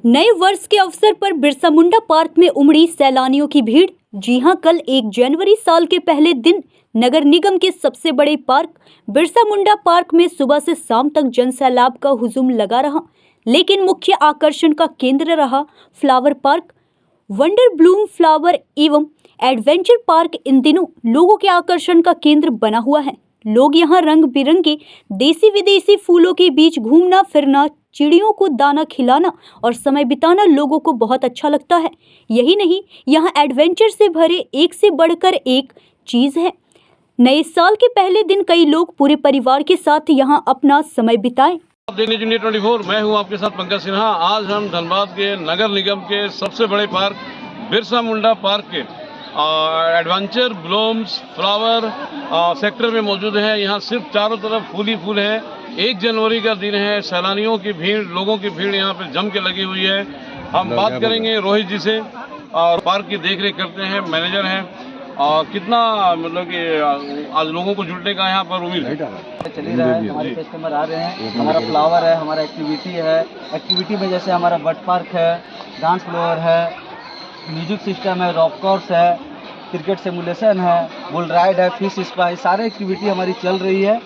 नए वर्ष के अवसर पर बिरसा मुंडा पार्क में उमड़ी सैलानियों की भीड़। जी हां, कल 1 जनवरी साल के पहले दिन नगर निगम के सबसे बड़े पार्क बिरसा मुंडा पार्क में सुबह से शाम तक जनसैलाब का हुजूम लगा रहा। लेकिन मुख्य आकर्षण का केंद्र रहा flower park. Wonder Bloom flower एवं एडवेंचर पार्क इन दिनों लोगों के आकर्षण का केंद्र बना हुआ है। लोग यहाँ रंग बिरंगे देसी विदेशी फूलों के बीच घूमना फिरना, चिड़ियों को दाना खिलाना और समय बिताना लोगों को बहुत अच्छा लगता है। यही नहीं, यहाँ एडवेंचर से भरे एक से बढ़कर एक चीज है। नए साल के पहले दिन कई लोग पूरे परिवार के साथ यहाँ अपना समय बिताए। दैनिक इंडिया 24, मैं हूं आपके साथ पंकज सिन्हा। आज हम धनबाद के नगर निगम के सबसे बड़े पार्क बिरसा मुंडा पार्क के एडवेंचर ब्लूम्स फ्लावर सेक्टर में मौजूद है। यहाँ सिर्फ चारों तरफ फूल ही फूल है। 1 जनवरी का दिन है। सैलानियों की भीड़, लोगों की भीड़ यहाँ पे जम के लगी हुई है। हम बात करेंगे रोहित जी से, और पार्क की देखरेख करते हैं, मैनेजर हैं। कितना मतलब कि आज लोगों को जुटने का यहाँ पर उम्मीद है? चल ही रहा है, हमारे कस्टमर आ रहे हैं। हमारा फ्लावर है, हमारा एक्टिविटी है। एक्टिविटी में जैसे हमारा बर्ड पार्क है, डांस फ्लोर है, म्यूजिक सिस्टम है, रॉक कोर्स है, क्रिकेट सिमुलेशन है, बुल राइड है, फिश स्पा है, सारे एक्टिविटी हमारी चल रही है।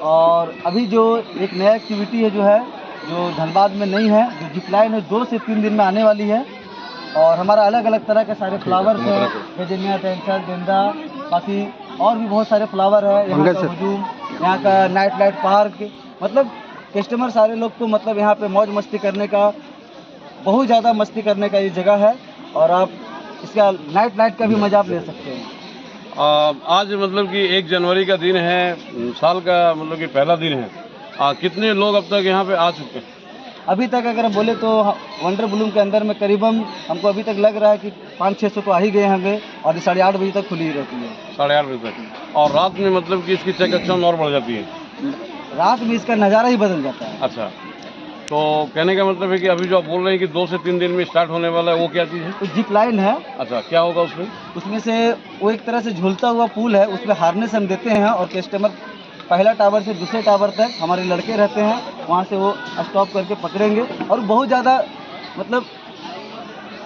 और अभी जो एक नया एक्टिविटी है जो धनबाद में नहीं है, जो जिप लाइन है, 2 से 3 दिन में आने वाली है। और हमारा अलग अलग तरह के सारे फ्लावर्स हैं, बेजेनिया, टेंसर, गेंदा, बाकी और भी बहुत सारे फ्लावर है। यहाँ का हुजूम, यहाँ का नाइट लाइट पार्क, मतलब कस्टमर सारे लोग तो मतलब यहाँ पे मौज मस्ती करने का, बहुत ज़्यादा मस्ती करने का ये जगह है। और आप इसका नाइट लाइट का भी मजा आप ले सकते हैं। आज मतलब कि 1 जनवरी का दिन है, साल का मतलब कि पहला दिन है। कितने लोग अब तक यहाँ पे आ चुके हैं? अभी तक अगर बोले तो वंडर ब्लूम के अंदर में करीबन हमको अभी तक लग रहा है कि 500-600 तो आ ही गए होंगे। और 8:30 बजे तक खुली रहती है। 8:30 बजे तक। और रात में मतलब कि इसकी चकाचौंध और बढ़ जाती है? रात में इसका नज़ारा ही बदल जाता है। अच्छा, तो कहने का मतलब है कि अभी जो आप बोल रहे हैं कि 2 से 3 दिन में स्टार्ट होने वाला है, वो क्या चीज़ है? तो जिप लाइन है। अच्छा, क्या होगा उसमें? उसमें से वो एक तरह से झूलता हुआ पुल है, उसमें हार्नेस हम देते हैं और कस्टमर पहला टावर से दूसरे टावर तक हमारे लड़के रहते हैं, वहाँ से वो स्टॉप करके पकड़ेंगे। और बहुत ज़्यादा मतलब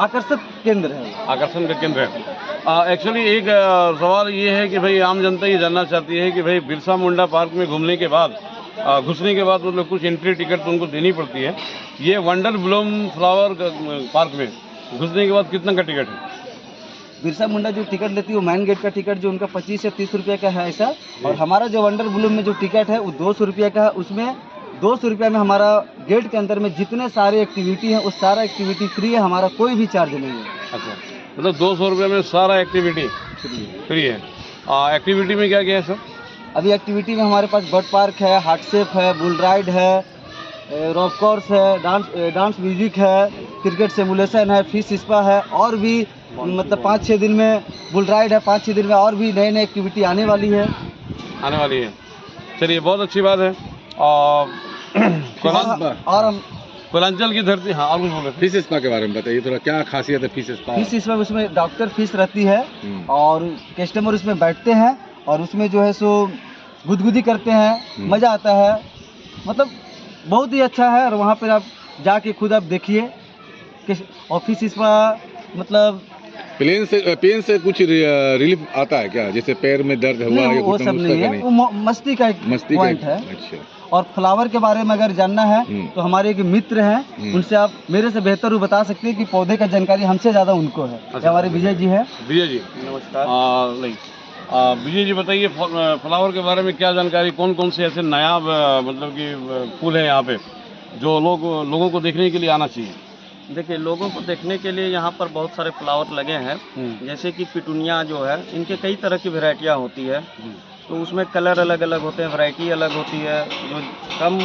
आकर्षक केंद्र है, आकर्षण का केंद्र है। एक्चुअली एक सवाल ये है कि भाई आम जनता ये जानना चाहती है कि भाई बिरसा मुंडा पार्क में घूमने के बाद, घुसने के बाद मतलब कुछ एंट्री टिकट तो उनको देनी पड़ती है। ये वंडर ब्लूम फ्लावर पार्क में घुसने के बाद कितना का टिकट है? बिरसा मुंडा जो टिकट लेती है वो मेन गेट का टिकट जो उनका 25 से 30 रुपये का है ऐसा। और हमारा जो वंडर ब्लूम में जो टिकट है वो 200 रुपये का है। उसमें 200 रुपये में हमारा गेट के अंदर में जितने सारे एक्टिविटी हैं उस सारा एक्टिविटी फ्री है, हमारा कोई भी चार्ज नहीं है। अच्छा, मतलब 200 रुपये में सारा एक्टिविटी फ्री है। एक्टिविटी में क्या क्या है सर? अभी एक्टिविटी में हमारे पास बर्ड पार्क है, हार्ट शेप है, बुल राइड है, रॉक कोर्स है, डांस म्यूजिक है, क्रिकेट सिमुलेशन है, फिश स्पा है। और भी मतलब 5-6 दिन में बुल राइड है, 5-6 दिन में और भी नई नई एक्टिविटी आने वाली है। चलिए, बहुत अच्छी बात है। और हम पूर्वांचल की धरती, हाँ, और कुछ बोले? फिश स्पा के बारे में बताइए थोड़ा, क्या खासियत है फिश स्पा? फिश स्पा उसमें डॉक्टर फिश रहती है और कस्टमर उसमें बैठते हैं और उसमें जो है सो गुदगुदी करते हैं, मज़ा आता है, मतलब बहुत ही अच्छा है। और वहाँ पर आप जाके खुद आप देखिए कि ऑफिस स्पा मतलब पेन से कुछ रिलीफ आता है क्या? जैसे पैर में दर्द हुआ या वो सब नहीं है, वो मस्ती का एक पॉइंट है। अच्छा। और फ्लावर के बारे में अगर जानना है तो हमारे एक मित्र हैं, उनसे आप मेरे से बेहतर वो बता सकते हैं कि पौधे का जानकारी हमसे ज़्यादा उनको है। अच्छा, हमारे विजय जी है। विजय जी नमस्कार। नहीं, विजय जी बताइए, फ्लावर के बारे में क्या जानकारी, कौन कौन से ऐसे नया मतलब कि फूल है यहाँ पे जो लोगों को देखने के लिए आना चाहिए? देखिए, लोगों को देखने के लिए यहाँ पर बहुत सारे फ्लावर लगे हैं। जैसे कि पिटूनिया जो है, इनके कई तरह की वैरायटियाँ होती है। तो उसमें कलर अलग अलग होते हैं, वैरायटी अलग होती है। जो कम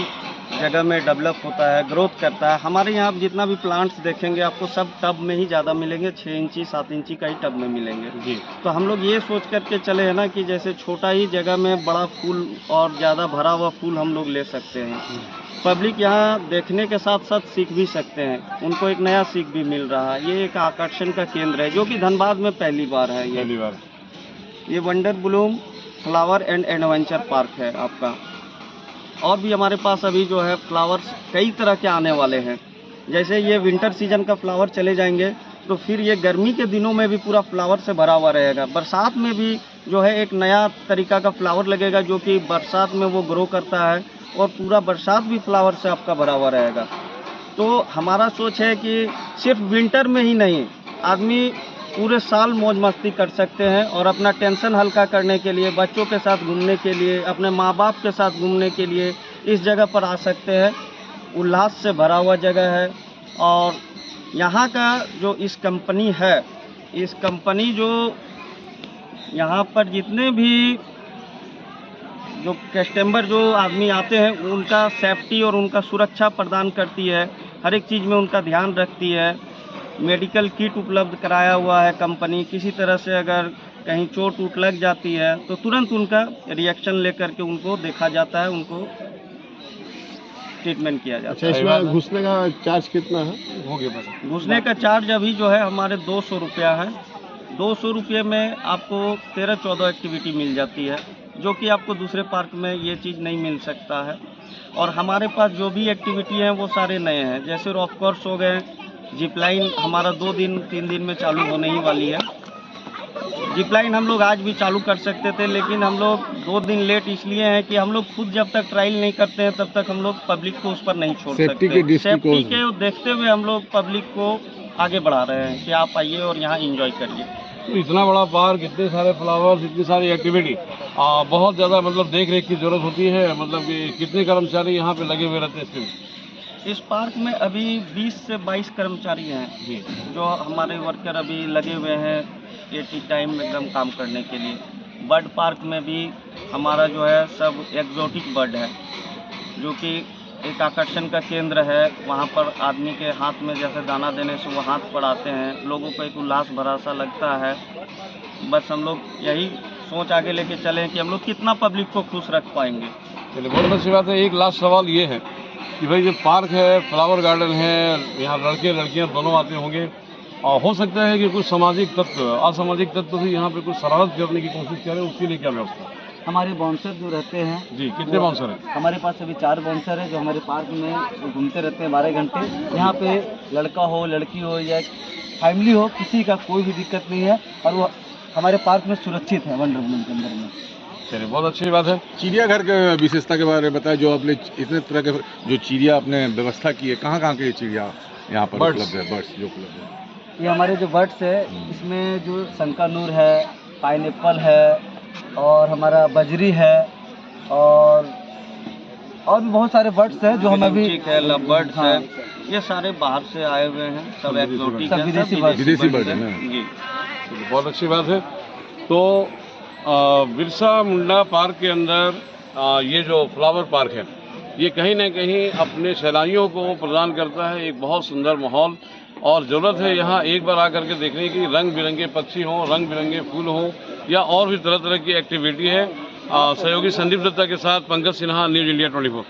जगह में डेवलप होता है, ग्रोथ करता है। हमारे यहाँ आप जितना भी प्लांट्स देखेंगे आपको सब टब में ही ज़्यादा मिलेंगे, 6 इंची 7 इंची का ही टब में मिलेंगे जी। तो हम लोग ये सोच करके चले हैं ना कि जैसे छोटा ही जगह में बड़ा फूल और ज़्यादा भरा हुआ फूल हम लोग ले सकते हैं। पब्लिक यहाँ देखने के साथ साथ सीख भी सकते हैं, उनको एक नया सीख भी मिल रहा है। ये एक आकर्षण का केंद्र है जो कि धनबाद में पहली बार है। ये wonder Bloom flower and adventure park है आपका। और भी हमारे पास अभी जो है फ्लावर्स कई तरह के आने वाले हैं। जैसे ये विंटर सीजन का फ्लावर चले जाएंगे तो फिर ये गर्मी के दिनों में भी पूरा फ्लावर से भरा हुआ रहेगा। बरसात में भी जो है एक नया तरीका का फ्लावर लगेगा जो कि बरसात में वो ग्रो करता है और पूरा बरसात भी फ्लावर से आपका भरा हुआ रहेगा। तो हमारा सोच है कि सिर्फ विंटर में ही नहीं, आदमी पूरे साल मौज मस्ती कर सकते हैं और अपना टेंशन हल्का करने के लिए, बच्चों के साथ घूमने के लिए, अपने माँ बाप के साथ घूमने के लिए इस जगह पर आ सकते हैं। उल्लास से भरा हुआ जगह है और यहाँ का जो इस कंपनी है, इस कंपनी जो यहाँ पर जितने भी जो कस्टमर जो आदमी आते हैं उनका सेफ्टी और उनका सुरक्षा प्रदान करती है, हर एक चीज़ में उनका ध्यान रखती है। मेडिकल किट उपलब्ध कराया हुआ है कंपनी, किसी तरह से अगर कहीं चोट वोट लग जाती है तो तुरंत उनका रिएक्शन लेकर के उनको देखा जाता है, उनको ट्रीटमेंट किया जाता है। इसमें घुसने का चार्ज कितना है? घुसने का चार्ज अभी जो है हमारे 200 रुपया है। 200 रुपये में आपको 13-14 एक्टिविटी मिल जाती है जो कि आपको दूसरे पार्क में ये चीज़ नहीं मिल सकता है। और हमारे पास जो भी एक्टिविटी हैं वो सारे नए हैं, जैसे रॉक कोर्स हो गए, जिप लाइन हमारा 2-3 दिन में चालू होने ही वाली है। जिप लाइन हम लोग आज भी चालू कर सकते थे लेकिन हम लोग 2 दिन लेट इसलिए हैं कि हम लोग खुद जब तक ट्रायल नहीं करते हैं तब तक हम लोग पब्लिक को उस पर नहीं छोड़ सकते। सेफ्टी के देखते हुए हम लोग पब्लिक को आगे बढ़ा रहे हैं कि आप आइए और यहाँ एंजॉय करिए। तो इतना बड़ा पार्क, इतने सारे फ्लावर्स, इतनी सारी एक्टिविटी, बहुत ज़्यादा मतलब देख रेख की ज़रूरत होती है। मतलब कि कितने कर्मचारी यहाँ पे लगे हुए रहते हैं इसमें? इस पार्क में अभी 20 से 22 कर्मचारी हैं जी, जो हमारे वर्कर अभी लगे हुए हैं एटी टाइम एकदम काम करने के लिए। बर्ड पार्क में भी हमारा जो है सब एग्जोटिक बर्ड है जो कि एक आकर्षण का केंद्र है। वहाँ पर आदमी के हाथ में जैसे दाना देने से वो हाथ पड़ाते हैं, लोगों को एक उल्लास भरा सा लगता है। बस हम लोग यही सोच आगे लेके चलें कि हम लोग कितना पब्लिक को खुश रख पाएंगे। चलिए, बहुत अच्छी बात है। एक लास्ट सवाल ये है कि भाई ये पार्क है, फ्लावर गार्डन है, यहाँ लड़के लड़कियाँ दोनों आते होंगे और हो सकता है कि कुछ सामाजिक तत्व, असामाजिक तत्व भी यहाँ पे कुछ शरारत करने की कोशिश करें, उसके लिए क्या व्यवस्था? हमारे बाउंसर जो रहते हैं जी, कितने बाउंसर हैं? हमारे पास अभी 4 बाउंसर है जो हमारे पार्क में घूमते रहते हैं 12 घंटे। यहाँ पे लड़का हो, लड़की हो या फैमिली हो, किसी का कोई भी दिक्कत नहीं है और वो हमारे पार्क में सुरक्षित है वंडर वुमन के अंदर में। चलिए, बहुत अच्छी बात है। चिड़ियाघर के विशेषता के बारे में बताएं, जो आपने इतने तरह के जो चिड़िया आपने व्यवस्था की है, कहाँ के चिड़िया यहाँ पर उपलब्ध है? बर्ड्स जो उपलब्ध है, ये हमारे जो बर्ड्स है इसमें जो शंकानूर है, पाइनएप्पल है और हमारा बजरी है और भी बहुत सारे बर्ड्स हैं जो हम अभी लव बर्ड्स है, ये सारे बाहर से आए हुए हैं, सब एक्सोटिक सब हैं, विदेशी बर्ड है ना? जी। चलिए, बहुत अच्छी बात है। तो बिरसा मुंडा पार्क के अंदर ये जो फ्लावर पार्क है, ये कहीं ना कहीं अपने सैलानियों को प्रदान करता है एक बहुत सुंदर माहौल। और ज़रूरत है यहाँ एक बार आकर के देखने की, रंग बिरंगे पक्षी हों, रंग बिरंगे फूल हों या और भी तरह तरह की एक्टिविटी है। सहयोगी संदीप दत्ता के साथ पंकज सिन्हा, न्यूज़ इंडिया 24।